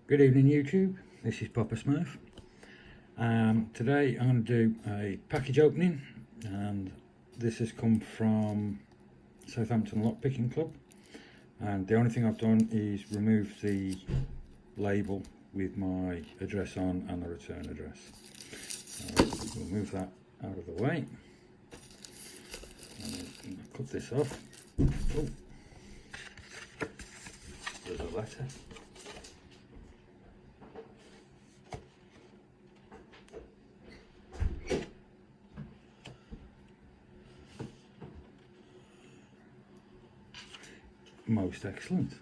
Good evening YouTube, this is Papa Smurf. Today I'm going to do a package opening, and this has come from Southampton Lock Picking Club, and the only thing I've done is remove the label with my address on and the return address. We'll move that out of the way and cut this off. Oh, there's a letter. Most excellent.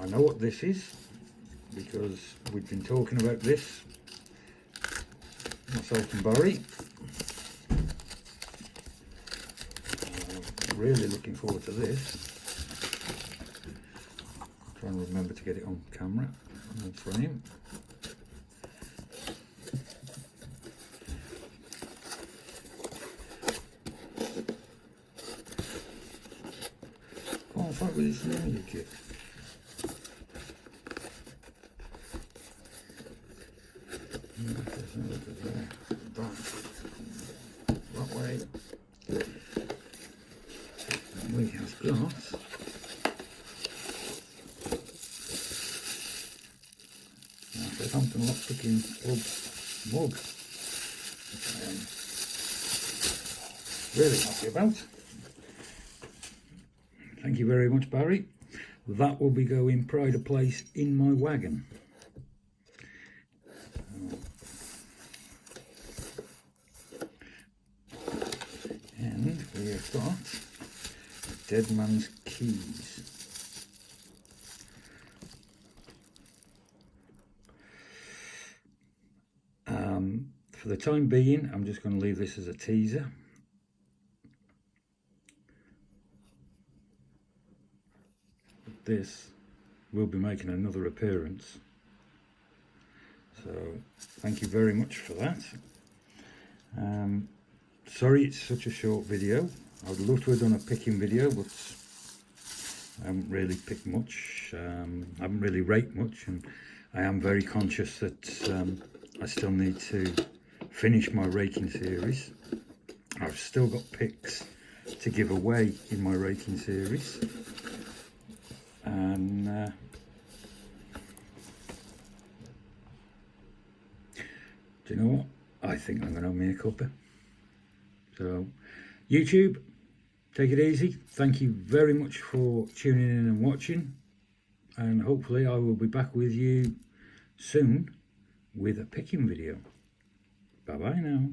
I know what this is because we've been talking about this, myself and Barry. Really looking forward to this. Try and remember to get it on camera and frame. Can't fight with this now, you kid. That way. And we have got Southampton Lock Picking Club mug. Really happy about. Thank you very much, Barry. That will be going pride of place in my wagon. And we have got Dead Man's Keys. For the time being, I'm just going to leave this as a teaser. This will be making another appearance, so thank you very much for that. Sorry it's such a short video. I would love to have done a picking video, but I haven't really picked much. I haven't really raked much, and I am very conscious that I still need to finish my raking series. I've still got picks to give away in my raking series. And do you know what? I think I'm going to have me a cuppa. So, YouTube, take it easy. Thank you very much for tuning in and watching. And hopefully I will be back with you soon with a picking video. Bye bye now.